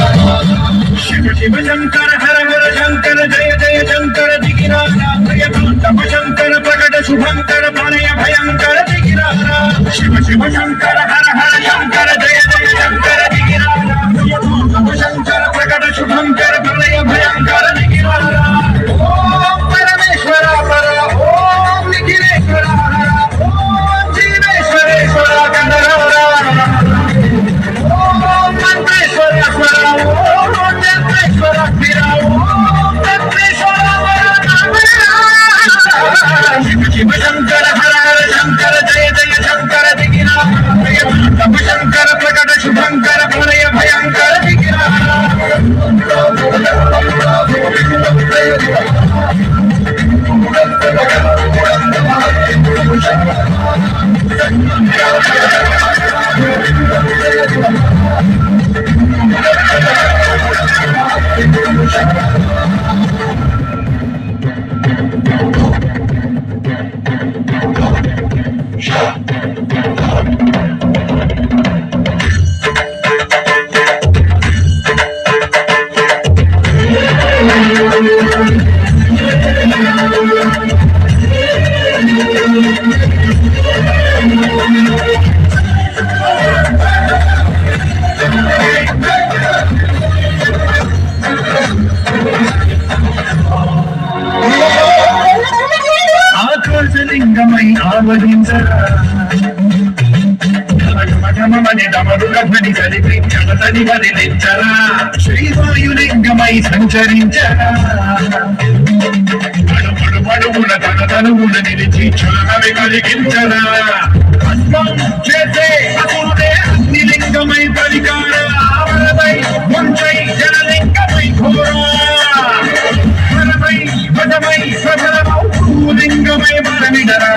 शिव शिव शंकर हर हर शंकर जय जय शंकर दिगिराजा प्रियतम शंकर प्रकट शुभंकर प्रणय भयंकर दिगिराजा शिव शिव शंकर हर हर शंकर जय जय शंकर दिगिराजा प्रियतम शंकर प्रकट शुभंकर प्रणय भयंकर दिगिराजा ओम परमेश्वर पर ओम निखिलेश्वर ओम जीवेश्वरेश्वर गणराजा ओम मंत्रेश्वर शिव शंकर हर हर शंकर जय जय शंकर दिगिराजा शंकर प्रकट शुभंकर प्रणय भयंकर दिगिराजा ఆకాశలింగమై ఆవహించరా కలిపి వదిలించరా శ్రీవాయులింగమై సంచరించరా అడుగుల తనువుల నిలిచి క్షణమే కలిగించరా చేసే అసురుడే అగ్నిలింగమై పరికార ఆవరణమై ముంచై జనలింగమై ఘోరా పరమై పదమై ప్రబలమౌ లింగమై మరణిడరా